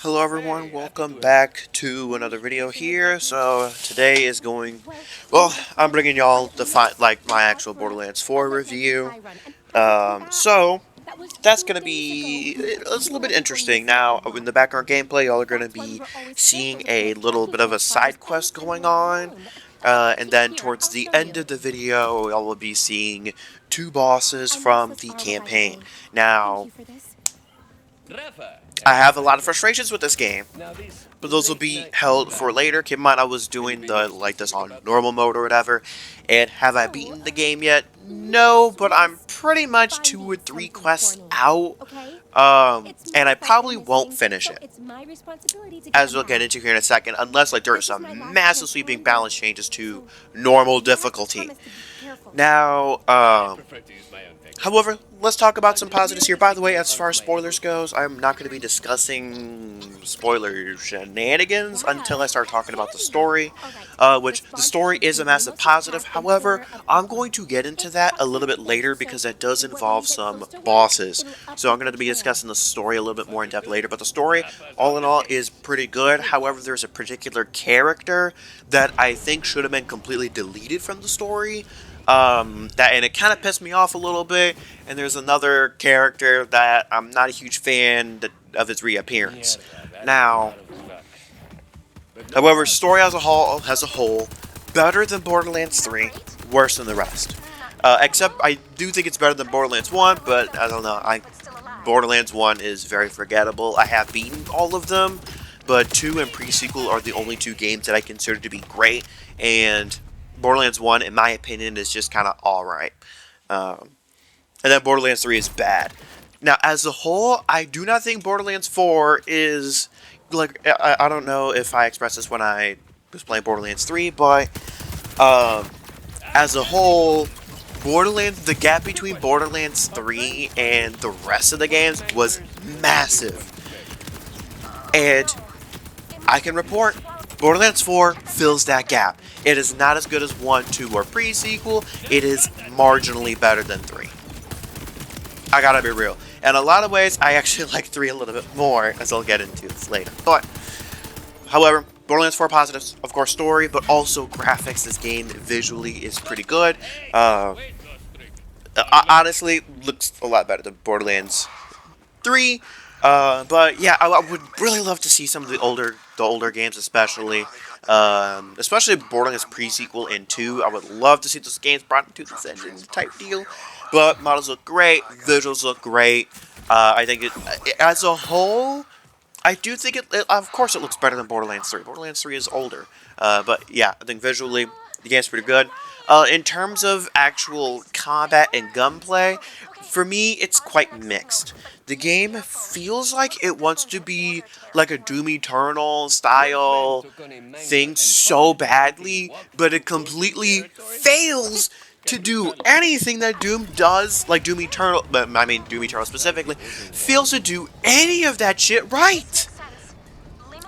Hello everyone, welcome back to another video here. So today is I'm bringing y'all my actual Borderlands 4 review. So that's gonna be, it's a little bit interesting. Now, in the background gameplay, y'all are gonna be seeing a little bit of a side quest going on. And then towards the end of the video, y'all will be seeing two bosses from the campaign. Now, I have a lot of frustrations with this game, but those will be held for later. Keep in mind, I was doing this on normal mode or whatever. And have I beaten the game yet? No, but I'm pretty much 2 or 3 quests out. And I probably won't finish it, as we'll get into here in a second, unless there are some massive sweeping balance changes to normal difficulty. Now, however, let's talk about some positives here. By the way, as far as spoilers goes, I'm not going to be discussing spoiler shenanigans until I start talking about the story, which the story is a massive positive. However, I'm going to get into that a little bit later because that does involve some bosses. So I'm going to be discussing the story a little bit more in depth later, but the story, all in all, is pretty good. However, there's a particular character that I think should have been completely deleted from the story. And it kind of pissed me off a little bit. And there's another character that I'm not a huge fan of his reappearance. Now, however, story as a whole, better than Borderlands 3, worse than the rest. Except I do think it's better than Borderlands 1, but I don't know. Borderlands 1 is very forgettable. I have beaten all of them, but 2 and pre-sequel are the only 2 games that I consider to be great, and Borderlands 1, in my opinion, is just kind of alright. And then Borderlands 3 is bad. Now, as a whole, I do not think Borderlands 4 is, I don't know if I expressed this when I was playing Borderlands 3, but, as a whole, the gap between Borderlands 3 and the rest of the games was massive. And I can report, Borderlands 4 fills that gap. It is not as good as 1, 2, or pre-sequel. It is marginally better than 3. I gotta be real. In a lot of ways, I actually like 3 a little bit more, as I'll get into this later. But, however, Borderlands 4 positives, of course, story, but also graphics. This game visually is pretty good. Honestly, looks a lot better than Borderlands 3. But yeah, I would really love to see some of the older games, especially Borderlands pre-sequel and 2. I would love to see those games brought into this engine type deal. But models look great, visuals look great. I think as a whole, I do think of course, it looks better than Borderlands 3. Borderlands 3 is older, but yeah, I think visually the game's pretty good. In terms of actual combat and gunplay, for me, it's quite mixed. The game feels like it wants to be like a Doom Eternal style thing so badly, but it completely fails to do anything that Doom does, like Doom Eternal, Doom Eternal specifically, fails to do any of that shit right.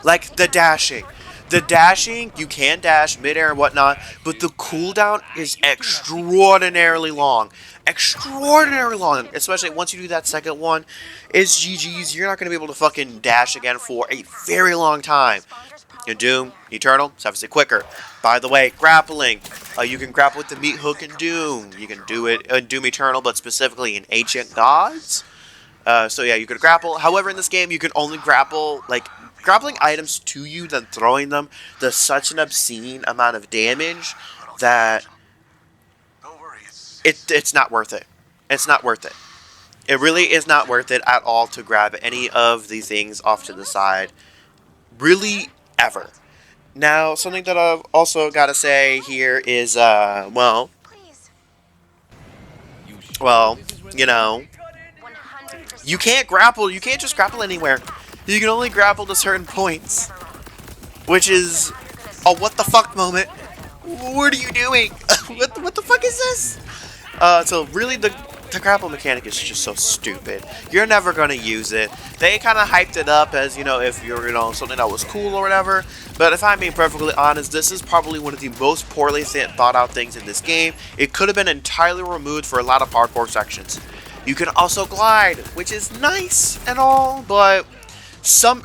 Like the dashing. The dashing, you can dash midair and whatnot, but the cooldown is extraordinarily long. Extraordinarily long, especially once you do that second one. It's GG's, you're not going to be able to fucking dash again for a very long time. In Doom Eternal, it's obviously quicker. By the way, grappling. You can grapple with the meat hook in Doom. You can do it in Doom Eternal, but specifically in Ancient Gods. So yeah, you could grapple. However, in this game, you can only grapple, grappling items to you, then throwing them does such an obscene amount of damage that it's not worth it. It's not worth it. It really is not worth it at all to grab any of the things off to the side. Really, ever. Now, something that I've also got to say here is, you know, you can't grapple. You can't just grapple anywhere. You can only grapple to certain points. Which is a what the fuck moment. What are you doing? What the fuck is this? So really the grapple mechanic is just so stupid. You're never going to use it. They kind of hyped it up as, if you're, something that was cool or whatever. But if I'm being perfectly honest, this is probably one of the most poorly thought out things in this game. It could have been entirely removed for a lot of parkour sections. You can also glide, which is nice and all, but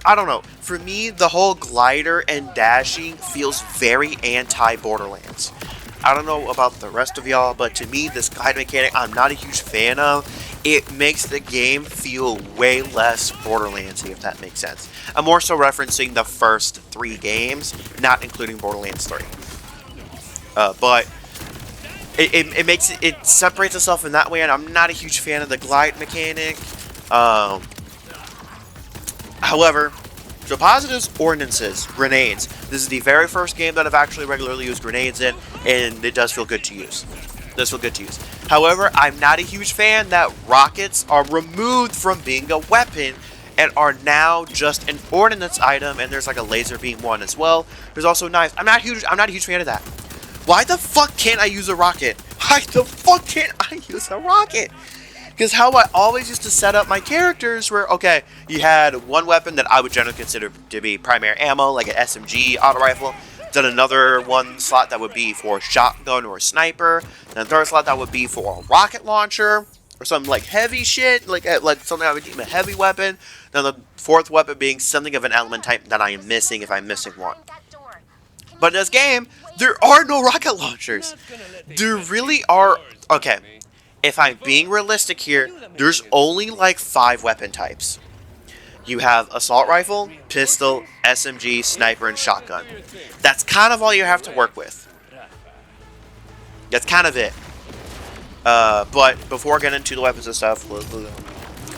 I don't know. For me, the whole glider and dashing feels very anti-Borderlands. I don't know about the rest of y'all, but to me, this glide mechanic, I'm not a huge fan of. It makes the game feel way less Borderlandsy, if that makes sense. I'm more so referencing the first 3 games, not including Borderlands 3. But it separates itself in that way, and I'm not a huge fan of the glide mechanic. However, so positives, ordinances, grenades. This is the very first game that I've actually regularly used grenades in, and it does feel good to use. It does feel good to use. However, I'm not a huge fan that rockets are removed from being a weapon and are now just an ordnance item, and there's like a laser beam one as well. There's also knives. I'm not a huge fan of that. Why the fuck can't I use a rocket? Why the fuck can't I use a rocket? Because how I always used to set up my characters were, okay, you had one weapon that I would generally consider to be primary ammo, like an SMG auto rifle. Then another one slot that would be for shotgun or sniper. Then a third slot that would be for a rocket launcher or some like heavy shit, like something I would deem a heavy weapon. Then the fourth weapon being something of an element type that I am missing if I'm missing one. But in this game, there are no rocket launchers. There really are. Okay. If I'm being realistic here, there's only like 5 weapon types. You have assault rifle, pistol, SMG, sniper, and shotgun. That's kind of all you have to work with. That's kind of it. But before getting into the weapons and stuff,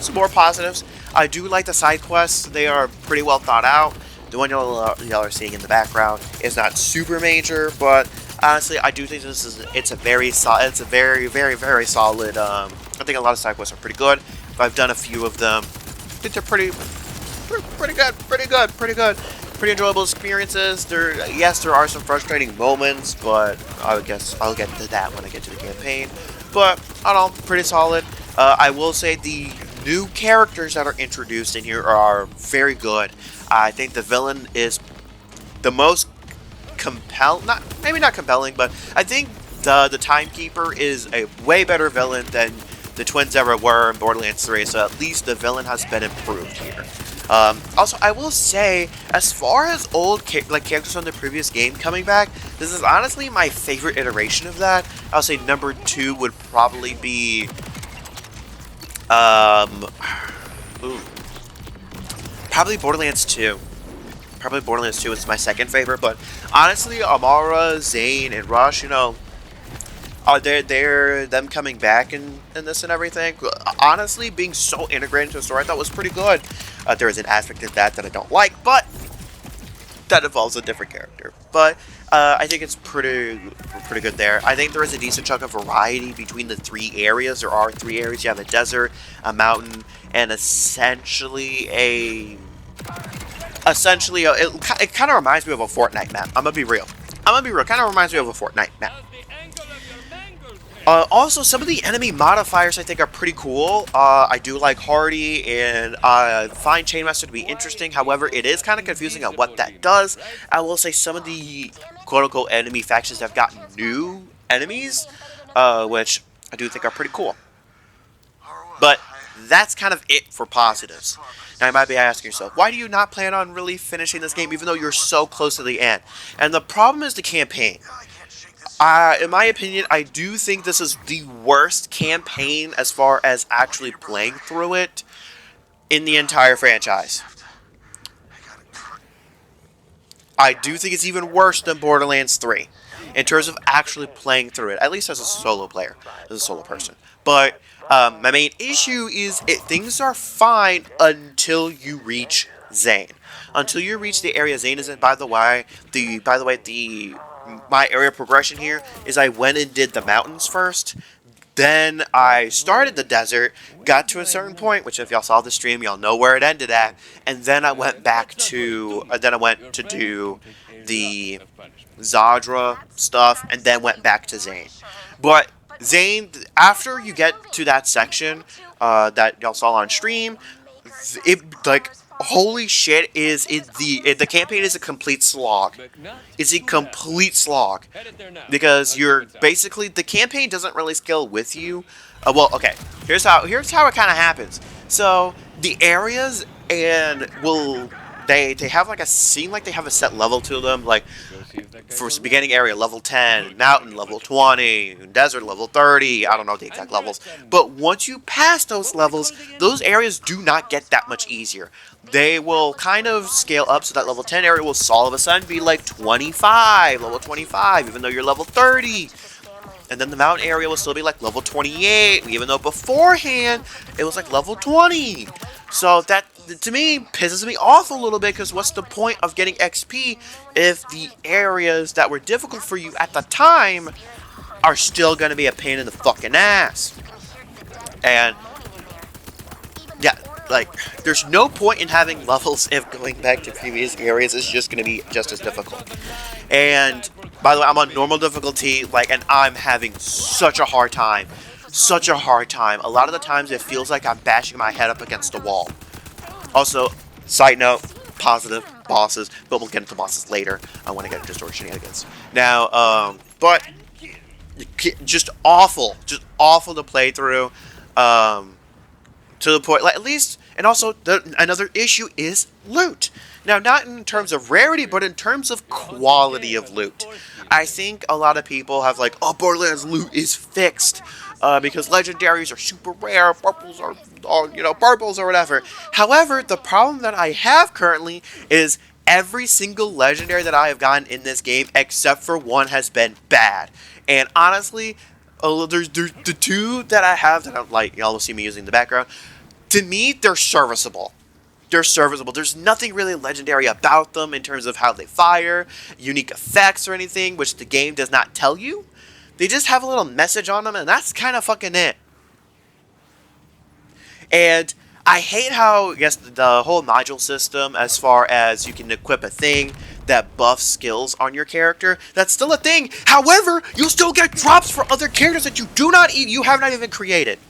some more positives. I do like the side quests. They are pretty well thought out. The one y'all are seeing in the background is not super major, but honestly, I do think it's a very solid. It's a very, very, very solid. I think a lot of side quests are pretty good. If I've done a few of them, I think they're pretty pretty enjoyable experiences. Yes, there are some frustrating moments, but I guess I'll get to that when I get to the campaign. But I don't know, pretty solid. I will say the new characters that are introduced in here are very good. I think the villain is the most maybe not compelling, but I think the Timekeeper is a way better villain than the twins ever were in Borderlands 3, so at least the villain has been improved here. Also, I will say, as far as old characters from the previous game coming back, this is honestly my favorite iteration of that. I'll say number 2 would probably be probably Borderlands 2. Probably Borderlands 2 is my second favorite, but honestly, Amara, Zane, and Rush, you know, they're them coming back in this and everything. Honestly, being so integrated into the story, I thought was pretty good. There is an aspect of that I don't like, but that involves a different character. But I think it's pretty good there. I think there is a decent chunk of variety between the 3 areas. There are 3 areas. You have a desert, a mountain, and essentially it kind of reminds me of a Fortnite map. I'm gonna be real. Kind of reminds me of a Fortnite map. Also, some of the enemy modifiers I think are pretty cool. I do like Hardy, and I find Chainmaster to be interesting. However, it is kind of confusing on what that does. I will say some of the quote-unquote enemy factions have gotten new enemies, which I do think are pretty cool. But that's kind of it for positives. Now, you might be asking yourself, why do you not plan on really finishing this game even though you're so close to the end? And the problem is the campaign. In my opinion, I do think this is the worst campaign as far as actually playing through it in the entire franchise. I do think it's even worse than Borderlands 3 in terms of actually playing through it, at least as a solo player, as a solo person. But my main issue is things are fine until you reach Zane. Until you reach the area Zane is in. By the way, my area progression here is I went and did the mountains first. Then I started the desert, got to a certain point, which if y'all saw the stream, y'all know where it ended at. And then I went back to, do the Zadra stuff, and then went back to Zane. But Zane, after you get to that section that y'all saw on stream, holy shit, the campaign is a complete slog. It's a complete slog. Because the campaign doesn't really scale with you. Well, okay, here's how it kind of happens. So, the areas and they have like a seem like they have a set level to them, like for beginning area level 10, mountain level 20, desert level 30. I don't know the exact levels, but once you pass those levels, those areas do not get that much easier. They will kind of scale up so that level 10 area will all of a sudden be like 25, level 25, even though you're level 30. And then the mountain area will still be like level 28, even though beforehand it was like level 20. So that, to me, pisses me off a little bit, because what's the point of getting XP if the areas that were difficult for you at the time are still going to be a pain in the fucking ass? And yeah, like, there's no point in having levels if going back to previous areas is just going to be just as difficult. And by the way, I'm on normal difficulty, like, and I'm having such a hard time. Such a hard time. A lot of the times it feels like I'm bashing my head up against the wall. Also, side note, positive bosses, but we'll get into bosses later. I want to get into story shenanigans. Now, but just awful to play through. To the point, like, at least, and also another issue is loot. Now, not in terms of rarity, but in terms of quality of loot. I think a lot of people have like, oh, Borderlands loot is fixed because legendaries are super rare, purples are purples or whatever. However, the problem that I have currently is every single legendary that I have gotten in this game, except for one, has been bad. And honestly, there's the two that I have that I'm like, y'all will see me using in the background. To me, they're serviceable. They're serviceable. There's nothing really legendary about them in terms of how they fire, unique effects or anything, which the game does not tell you. They just have a little message on them, and that's kind of fucking it. And I hate how, I guess, the whole module system, as far as you can equip a thing that buffs skills on your character, that's still a thing. However, you still get drops for other characters that you have not even created.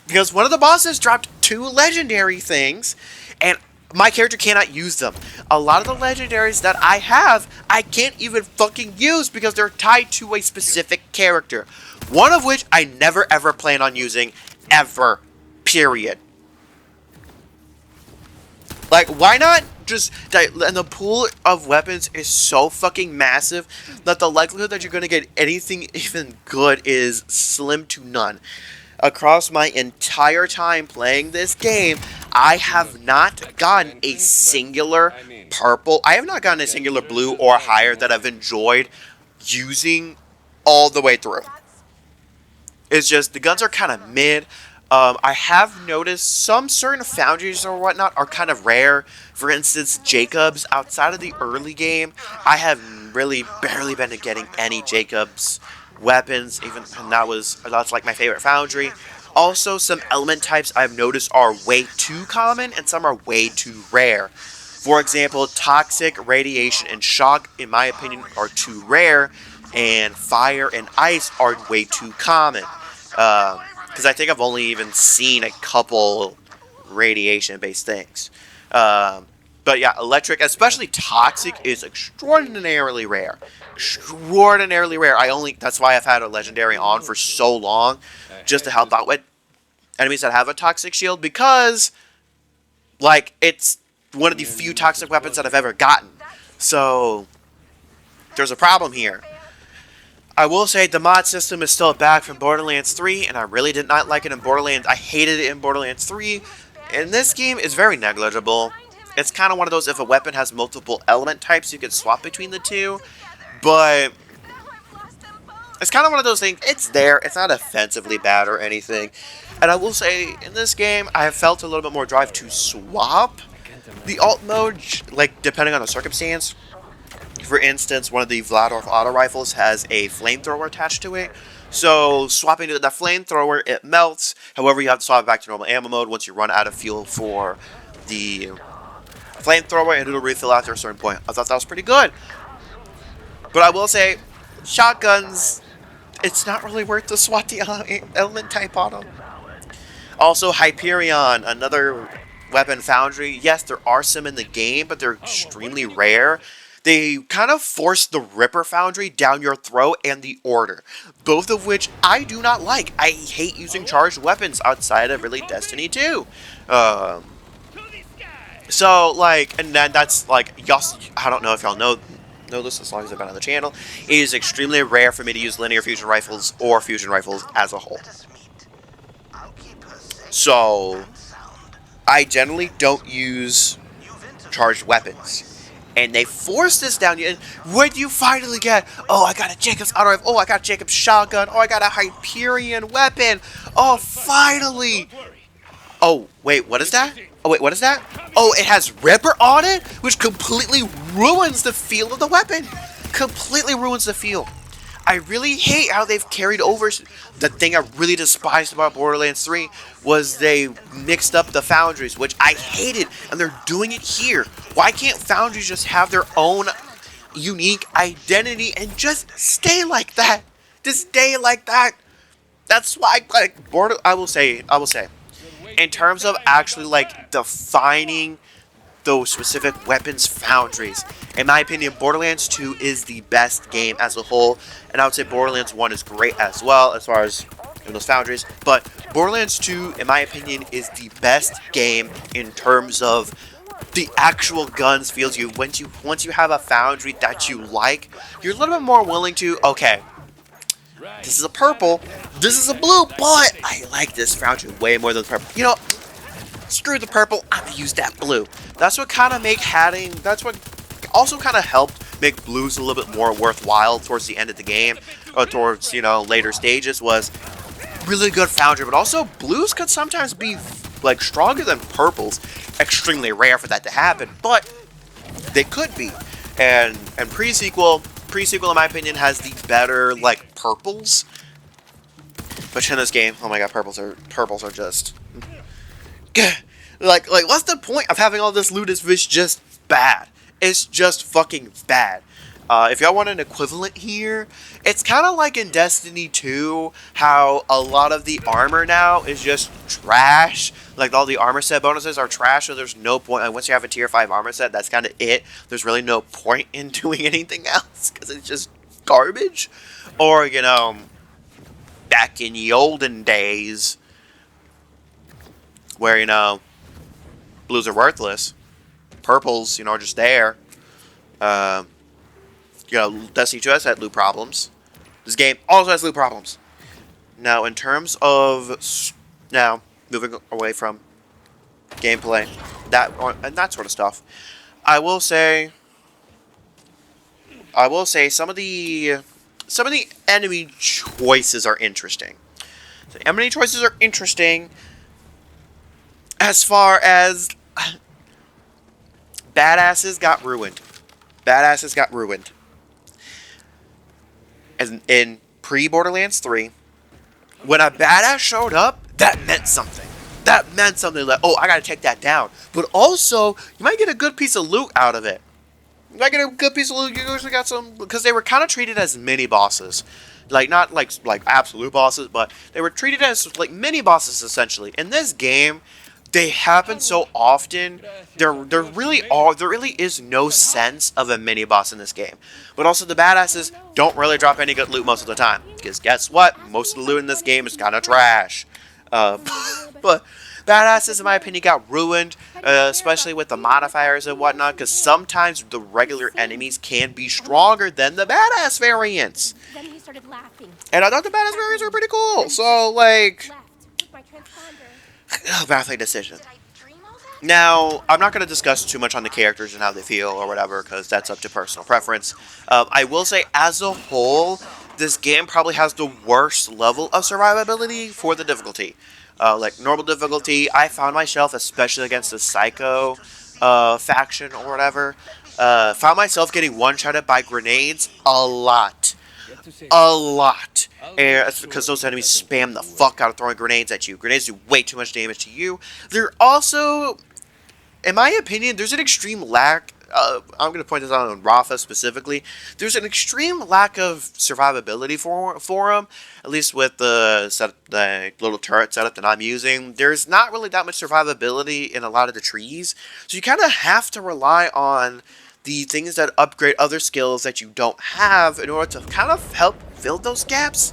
Because one of the bosses dropped 2 legendary things, and my character cannot use them. A lot of the legendaries that I have, I can't even fucking use because they're tied to a specific character. One of which I never ever plan on using, ever. Period. Like, why not just... And the pool of weapons is so fucking massive that the likelihood that you're going to get anything even good is slim to none. Across my entire time playing this game, I have not gotten a singular purple. I have not gotten a singular blue or higher that I've enjoyed using all the way through. It's just, the guns are kind of mid. I have noticed some certain foundries or whatnot are kind of rare. For instance, Jacobs, outside of the early game, I have really barely been getting any Jacobs weapons, even, and that's like my favorite foundry. Also, some element types I've noticed are way too common, and some are way too rare. For example, toxic, radiation, and shock, in my opinion, are too rare, and fire and ice are way too common. Because I think I've only even seen a couple radiation-based things. But yeah, electric, especially toxic, is extraordinarily rare. Extraordinarily rare. That's why I've had a legendary on for so long, just to help out with enemies that have a toxic shield, because, like, it's one of the few toxic weapons that I've ever gotten. So, there's a problem here. I will say the mod system is still back from Borderlands 3, and I really did not like it in Borderlands. I hated it in Borderlands 3. In this game, it's very negligible. It's kind of one of those, if a weapon has multiple element types, you can swap between the two. But it's kind of one of those things, it's there, it's not offensively bad or anything. And I will say, in this game, I have felt a little bit more drive to swap the alt mode, like, depending on the circumstance. For instance, one of the Vladorf auto rifles has a flamethrower attached to it. So, swapping to the flamethrower, it melts. However, you have to swap it back to normal ammo mode once you run out of fuel for the flamethrower, and it'll refill after a certain point. I thought that was pretty good. But I will say, shotguns, it's not really worth to swap the element type on them. Also, Hyperion, another weapon foundry. Yes, there are some in the game, but they're extremely rare. They kind of force the Ripper Foundry down your throat and the Order, both of which I do not like. I hate using charged weapons outside of really Destiny 2. So, like, and then that's, like, y'all, I don't know if y'all know this as long as I've been on the channel. It is extremely rare for me to use linear fusion rifles or fusion rifles as a whole. So, I generally don't use charged weapons. And they force this down you. And when you finally get, oh, I got a Jacob's auto rifle, oh, I got a Jacob's shotgun, oh, I got a Hyperion weapon, oh, finally. Oh, wait, what is that? Oh, wait, what is that? Oh, it has Ripper on it, which completely ruins the feel of the weapon. Completely ruins the feel. I really hate how they've carried over. The thing I really despised about Borderlands 3 was they mixed up the foundries, which I hated, and they're doing it here. Why can't foundries just have their own unique identity and just stay like that? Just stay like that. That's why, like, I will say, in terms of actually, like, defining those specific weapons foundries, in my opinion, Borderlands 2 is the best game as a whole, and I would say Borderlands 1 is great as well as far as those foundries, but Borderlands 2, in my opinion, is the best game in terms of the actual guns feels you. Once you have a foundry that you like, you're a little bit more willing to, okay, this is a purple, this is a blue, but I like this foundry way more than the purple. You know, screw the purple, I'm gonna use that blue. That's what kind of that's what also kind of helped make blues a little bit more worthwhile towards the end of the game, or towards, you know, later stages, was really good foundry, but also blues could sometimes be, like, stronger than purples. Extremely rare for that to happen, but they could be. And pre-sequel, in my opinion, has the better, like, purples. But in this game, oh my god, purples are just like what's the point of having all this loot if it's just bad? It's just fucking bad. If y'all want an equivalent here, it's kind of like in Destiny 2, how a lot of the armor now is just trash. Like, all the armor set bonuses are trash, so there's no point. Like, once you have a tier 5 armor set, that's kind of it. There's really no point in doing anything else, because it's just garbage. Or, you know, back in the olden days, where, you know, blues are worthless, purples, you know, are just there. You know, Destiny 2 has had loot problems. This game also has loot problems. Now, in terms of, now, moving away from gameplay, and that sort of stuff, I will say some of the enemy choices are interesting. The enemy choices are interesting as far as badasses got ruined. Badasses got ruined. As in pre-Borderlands 3, when a badass showed up, that meant something. That meant something, like, oh, I gotta take that down. But also, you might get a good piece of loot out of it. You might get a good piece of loot. You usually got some, because they were kind of treated as mini bosses. Like, not like absolute bosses, but they were treated as like mini bosses essentially. In this game, they happen so often. There really is no sense of a mini boss in this game. But also, the badasses don't really drop any good loot most of the time, because guess what? Most of the loot in this game is kind of trash. But badasses, in my opinion, got ruined, especially with the modifiers and whatnot, because sometimes the regular enemies can be stronger than the badass variants. And I thought the badass variants were pretty cool. So, like, baffling decision. Now, I'm not going to discuss too much on the characters and how they feel or whatever, because that's up to personal preference. I will say, as a whole, this game probably has the worst level of survivability for the difficulty. Like, normal difficulty, I found myself, especially against the Psycho faction or whatever, found myself getting one-shotted by grenades a lot. A lot. And that's because those enemies spam the fuck out of throwing grenades at you. Grenades do way too much damage to you. They're also, in my opinion, there's an extreme lack. I'm going to point this out on Rafa specifically. There's an extreme lack of survivability for them, at least with the little turret setup that I'm using. There's not really that much survivability in a lot of the trees, so you kind of have to rely on the things that upgrade other skills that you don't have in order to kind of help fill those gaps.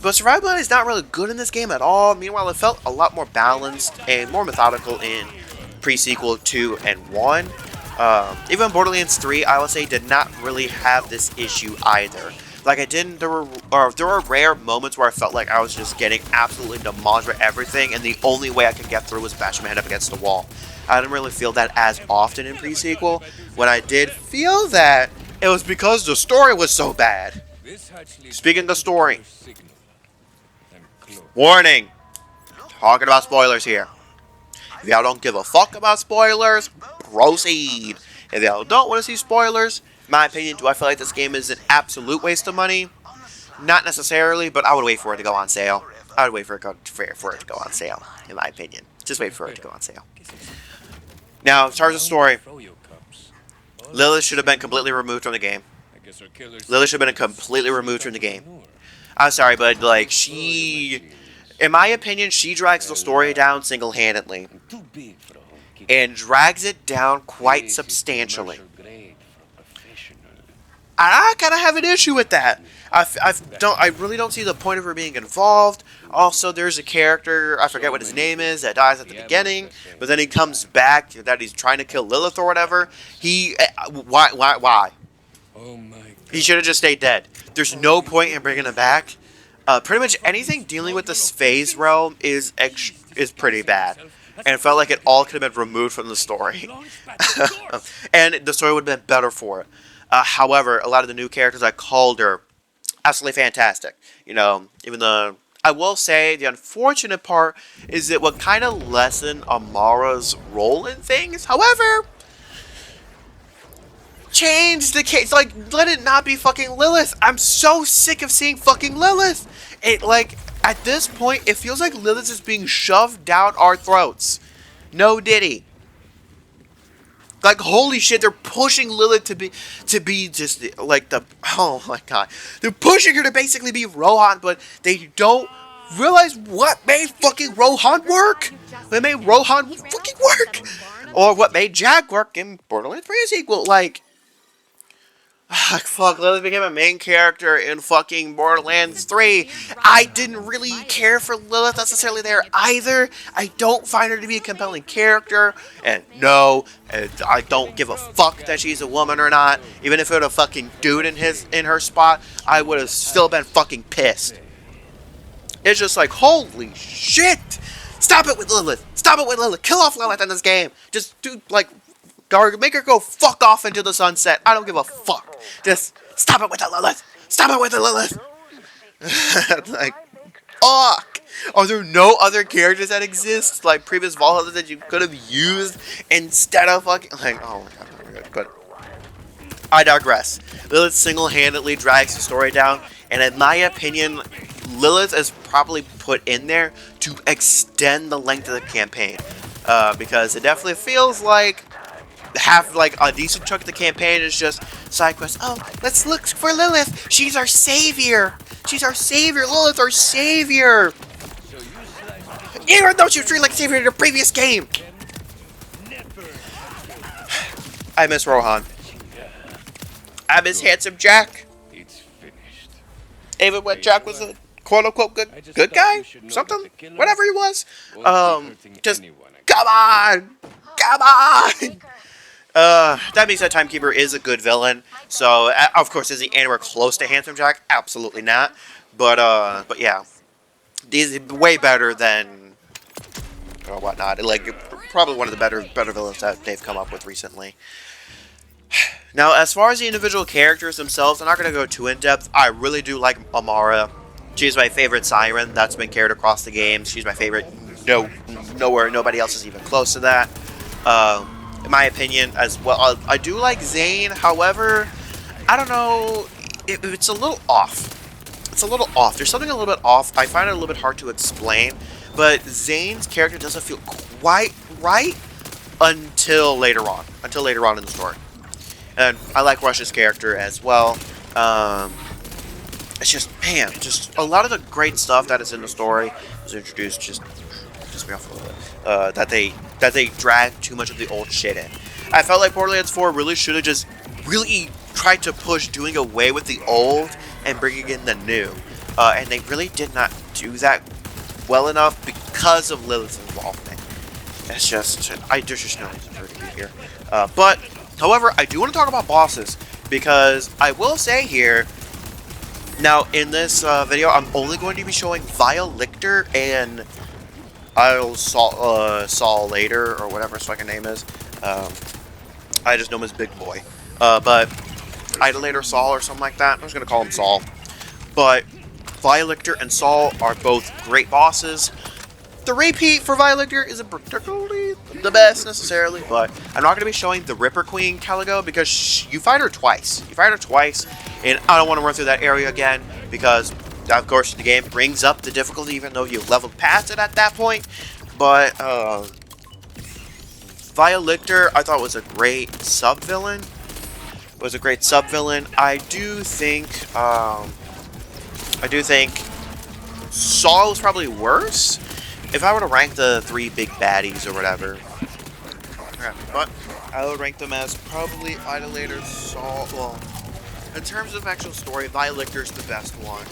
But survivability is not really good in this game at all. Meanwhile, it felt a lot more balanced and more methodical in pre-sequel 2 and 1. Even Borderlands 3, I would say, did not really have this issue either. Like, there were rare moments where I felt like I was just getting absolutely demolished by everything, and the only way I could get through was bashing my head up against the wall. I didn't really feel that as often in pre-sequel. When I did feel that, it was because the story was so bad. Speaking of story, warning, talking about spoilers here. If y'all don't give a fuck about spoilers, proceed. If y'all don't want to see spoilers, in my opinion, do I feel like this game is an absolute waste of money? Not necessarily, but I would wait for it to go on sale. I would wait for it to go on sale, in my opinion. Just wait for it to go on sale. Now, as far as the story, Lilith should have been completely removed from the game. Lilith should have been completely removed from the game. I'm sorry, but, like, in my opinion, she drags the story down single-handedly. And drags it down quite substantially. I kind of have an issue with that. I really don't see the point of her being involved. Also, there's a character, I forget what his name is, that dies at the beginning, but then he comes back, that he's trying to kill Lilith or whatever. Why? He should have just stayed dead. There's no point in bringing him back. Pretty much anything dealing with this phase realm is pretty bad. And it felt like it all could have been removed from the story. And the story would have been better for it. However, a lot of the new characters I called are absolutely fantastic. You know, I will say the unfortunate part is that what kind of lessened Amara's role in things. However, change the case. Like, let it not be fucking Lilith. I'm so sick of seeing fucking Lilith. At this point, it feels like Lilith is being shoved down our throats. No diddy. Like, holy shit, they're pushing Lilith to be just, like, oh my god. They're pushing her to basically be Rohan, but they don't realize what made fucking Rohan work. What made Rohan fucking work. Or what made Jack work in Borderlands 3 sequel. Like, fuck, Lilith became a main character in fucking Borderlands 3. I didn't really care for Lilith necessarily there either. I don't find her to be a compelling character. And no, I don't give a fuck that she's a woman or not. Even if it was a fucking dude in her spot, I would have still been fucking pissed. It's just like, holy shit! Stop it with Lilith! Stop it with Lilith! Kill off Lilith in this game! Just do, like, make her go fuck off into the sunset. I don't give a fuck. Just stop it with the Lilith. Stop it with the Lilith. Like, fuck. Are there no other characters that exist, like previous Valhalla, that you could have used instead of fucking, like, oh my god, but I digress. Lilith single-handedly drags the story down, and in my opinion, Lilith is probably put in there to extend the length of the campaign, because it definitely feels like a decent chunk of the campaign is just side quests. Oh, let's look for Lilith. She's our savior. She's our savior. Lilith, our savior. Even though she was treated like a savior in the previous game. I miss Rohan. I miss handsome Jack. Even when Jack was a quote-unquote good guy, something, whatever he was. Just come on. That being said, Timekeeper is a good villain. So, of course, is he anywhere close to Handsome Jack? Absolutely not. But yeah, he's way better than whatnot. Like, probably one of the better villains that they've come up with recently. Now, as far as the individual characters themselves, I'm not going to go too in depth. I really do like Amara. She's my favorite siren that's been carried across the game. She's my favorite. Nobody else is even close to that. In my opinion, as well, I do like Zane. However, I don't know, it's a little off. It's a little off. There's something a little bit off. I find it a little bit hard to explain, but Zane's character doesn't feel quite right until later on in the story. And I like Rush's character as well. It's just, man, just a lot of the great stuff that is in the story was introduced just me off a little bit. That they drag too much of the old shit in. I felt like Borderlands 4 really should have just really tried to push doing away with the old and bringing in the new. And they really did not do that well enough because of Lilith's involvement. It's just, there's just no reason for it to be here. But, however, I do want to talk about bosses, because I will say here, now in this video, I'm only going to be showing Vile Lictor and Saul later, or whatever his fucking name is. I just know him as Big Boy. But Idolator Saul or something like that. I'm just going to call him Saul. But Vile Lictor and Saul are both great bosses. The repeat for Vile Lictor isn't particularly the best necessarily, but I'm not going to be showing the Ripper Queen Caligo because you fight her twice. And I don't want to run through that area again because, of course, the game brings up the difficulty even though you've leveled past it at that point. But Vile Lictor, I thought was a great sub-villain. I do think Saul is probably worse if I were to rank the 3 big baddies or whatever. Yeah, but I would rank them as probably Idolator, Saul. Well, in terms of actual story, Vile Lictor is the best one.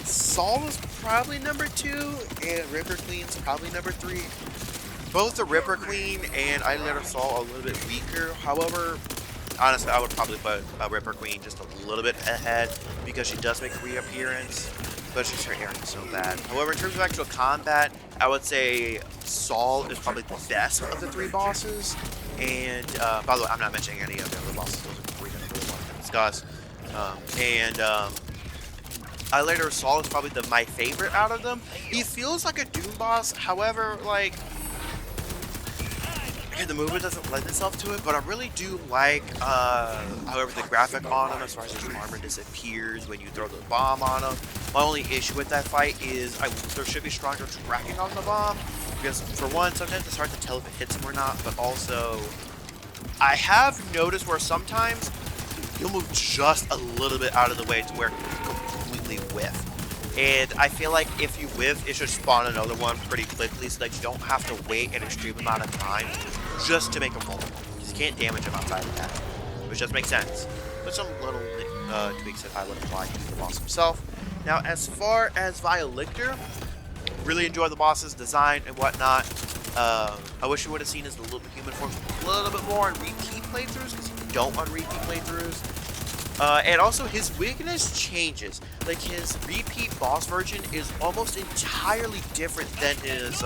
Saul is probably number 2, and Ripper Queen's probably number 3. Both the Ripper Queen and Idolator Saul are a little bit weaker. However, honestly, I would probably put Ripper Queen just a little bit ahead because she does make a reappearance, but she's her area so bad. However, in terms of actual combat, I would say Saul is probably the best of the 3 bosses. And by the way, I'm not mentioning any of the other bosses. Those are 3 that I really want to discuss. Idolator Saul is probably my favorite out of them. He feels like a Doom boss. However, like, again, the movement doesn't lend itself to it, but I really do like, however, the graphic on him as far as his armor disappears when you throw the bomb on him. My only issue with that fight is there should be stronger tracking on the bomb, because for one, sometimes it's hard to tell if it hits him or not, but also, I have noticed where sometimes you'll move just a little bit out of the way to where it can completely whiff. And I feel like if you whiff, it should spawn another one pretty quickly so that you don't have to wait an extreme amount of time just to make him vulnerable. You can't damage him outside of that, which just makes sense. But some little tweaks that I would apply to the boss himself. Now, as far as Vile Lictor, really enjoy the boss's design and whatnot. I wish you would have seen his little human form a little bit more on repeat playthroughs, because you don't on repeat playthroughs. And also, his weakness changes. Like, his repeat boss version is almost entirely different than his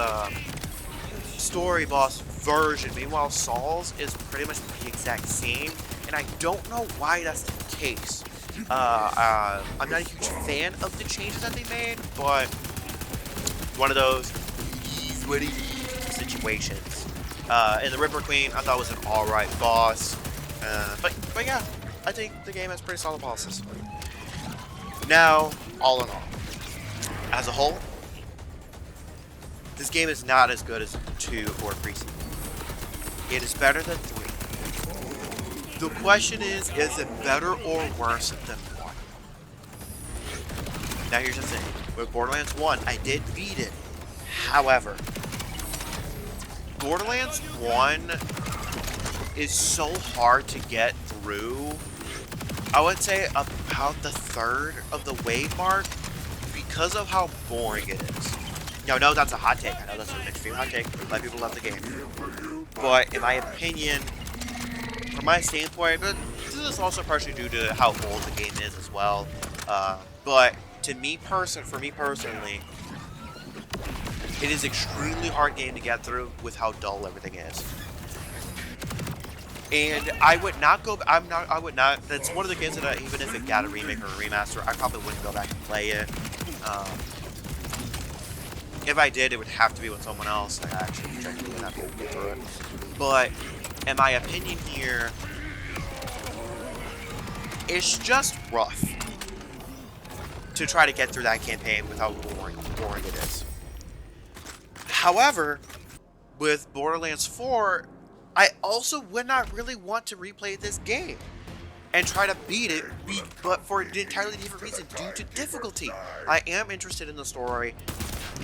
story boss version. Meanwhile, Saul's is pretty much the exact same, and I don't know why that's the case. I'm not a huge fan of the changes that they made, but one of those situations. And the Ripper Queen, I thought was an alright boss. But yeah, I think the game has pretty solid bosses. Now, all in all, as a whole, this game is not as good as 2 or 3. It is better than 3. The question is it better or worse than 1? Now here's the thing. With Borderlands 1, I did beat it. However, Borderlands 1 is so hard to get through. I would say about the 1/3 of the way mark because of how boring it is. Now, no, that's a hot take. I know that's an extreme hot take. A lot of people love the game. But in my opinion, from my standpoint, but this is also partially due to how old the game is as well. But for me personally, it is an extremely hard game to get through with how dull everything is. And I would not go. I would not. That's one of the games that even if it got a remake or a remaster, I probably wouldn't go back and play it. If I did, it would have to be with someone else. Like, I actually objectively would not be able to get through it. But in my opinion here, it's just rough to try to get through that campaign with how boring it is. However, with Borderlands 4, I also would not really want to replay this game and try to beat it, but for an entirely different reason, due to difficulty. I am interested in the story.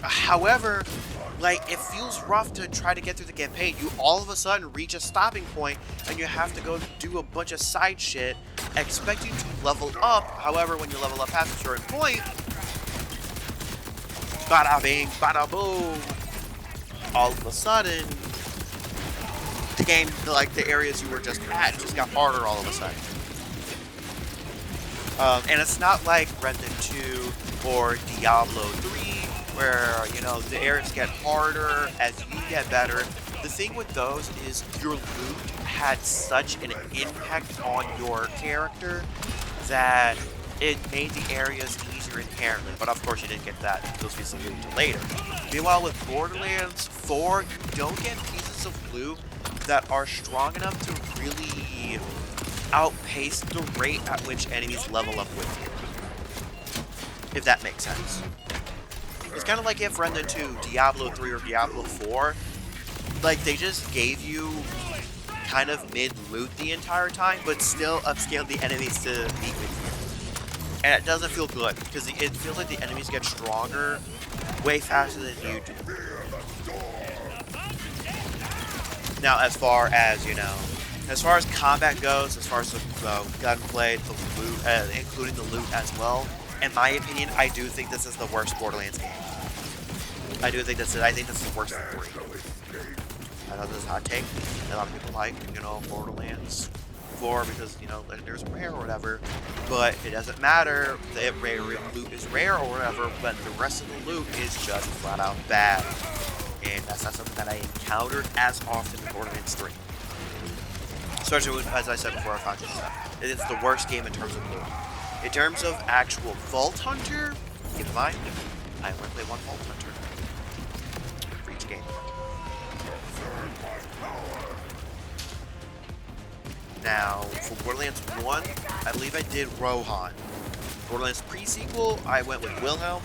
However, like, it feels rough to try to get through the campaign. You all of a sudden reach a stopping point and you have to go do a bunch of side shit expecting to level up. However, when you level up past a certain point, bada bing, bada boom, all of a sudden, the game, like the areas you were just at, just got harder all of a sudden. And it's not like Remnant 2 or Diablo 3, where, you know, the areas get harder as you get better. The thing with those is your loot had such an impact on your character that it made the areas easier inherently. But of course you didn't get those pieces of loot until later. Meanwhile with Borderlands 4, you don't get pieces of loot that are strong enough to really outpace the rate at which enemies level up with you. If that makes sense. It's kind of like if Remnant 2, Diablo 3, or Diablo 4, like they just gave you kind of mid-loot the entire time, but still upscaled the enemies to meet with you. And it doesn't feel good, because it feels like the enemies get stronger way faster than you do. Now, as far as, you know, as far as combat goes, as far as the gunplay, the loot, including the loot as well, in my opinion, I do think this is the worst Borderlands game. I think this is the worst of the three. I know this is a hot take. A lot of people like, you know, Borderlands 4 because, you know, there's rare or whatever, but it doesn't matter if loot is rare or whatever, but the rest of the loot is just flat out bad. And that's not something that I encountered as often in Borderlands 3. Especially with, as I said before, it's the worst game in terms of loot. In terms of actual Vault Hunter, keep in mind, I only play one Vault Hunter for each game. Now, for Borderlands 1, I believe I did Rohan. Borderlands pre-sequel, I went with Wilhelm.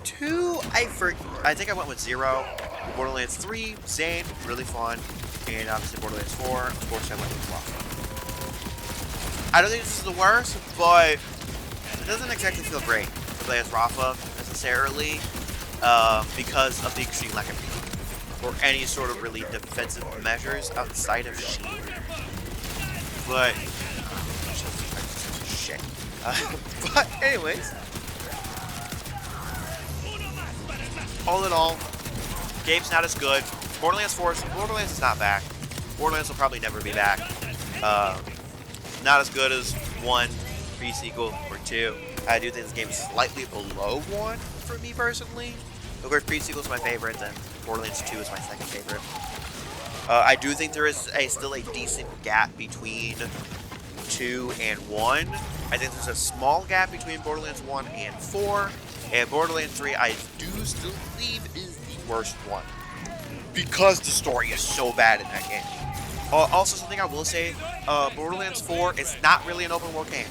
2, I think I went with Zero. Borderlands 3, Zane, really fun. And obviously Borderlands 4, of course I went with Rafa. I don't think this is the worst, but it doesn't exactly feel great to play as Rafa necessarily, because of the extreme lack of heat, or any sort of really defensive measures outside of shield. But shit. But anyways, all in all, game's not as good. Borderlands is not back. Borderlands will probably never be back. Not as good as 1, pre-sequel, or 2. I do think this game is slightly below 1 for me personally. Of course, pre-sequel is my favorite, then Borderlands 2 is my second favorite. I do think there is still a decent gap between 2 and 1. I think there's a small gap between Borderlands 1 and 4. And Borderlands 3, I do still believe, is the worst one. Because the story is so bad in that game. Also, something I will say, Borderlands 4 is not really an open world game.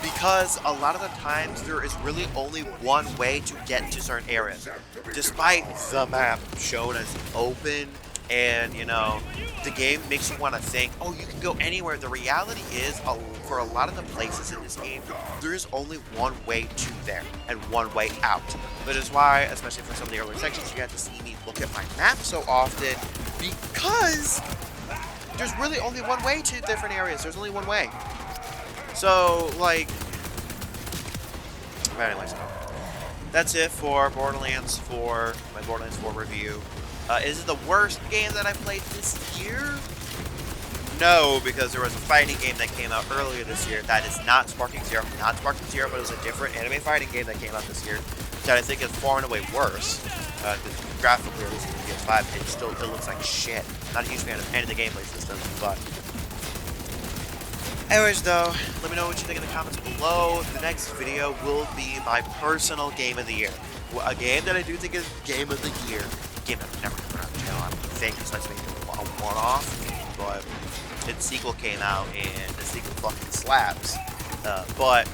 Because a lot of the times, there is really only one way to get to certain areas. Despite the map shown as open, and, you know, the game makes you want to think, oh, you can go anywhere. The reality is, for a lot of the places in this game, there is only one way to there, and one way out. That is why, especially for some of the earlier sections, you got to see me look at my map so often, because there's really only one way to different areas. There's only one way. So, like, but anyways, that's it for Borderlands 4, my Borderlands 4 review. Is it the worst game that I played this year? No, because there was a fighting game that came out earlier this year that is not Sparking Zero. Not Sparking Zero, but it was a different anime fighting game that came out this year that I think is far and away worse. Graphically, at least in the PS5, it looks like shit. Not a huge fan of any of the gameplay systems, but... Anyways, though, let me know what you think in the comments below. The next video will be my personal game of the year. A game that I do think is game of the year. Game that I've never put on the channel. I don't think it's like a one-off, but its sequel came out, and the sequel fucking slaps. But,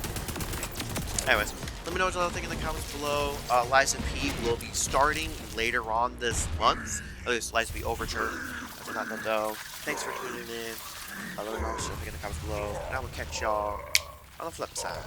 anyways, let me know what y'all think in the comments below. Liza P will be starting later on this month. At least Liza P Overture. That's not that though. Thanks for tuning in. Let me know what you think in the comments below, and I will catch y'all on the flip side.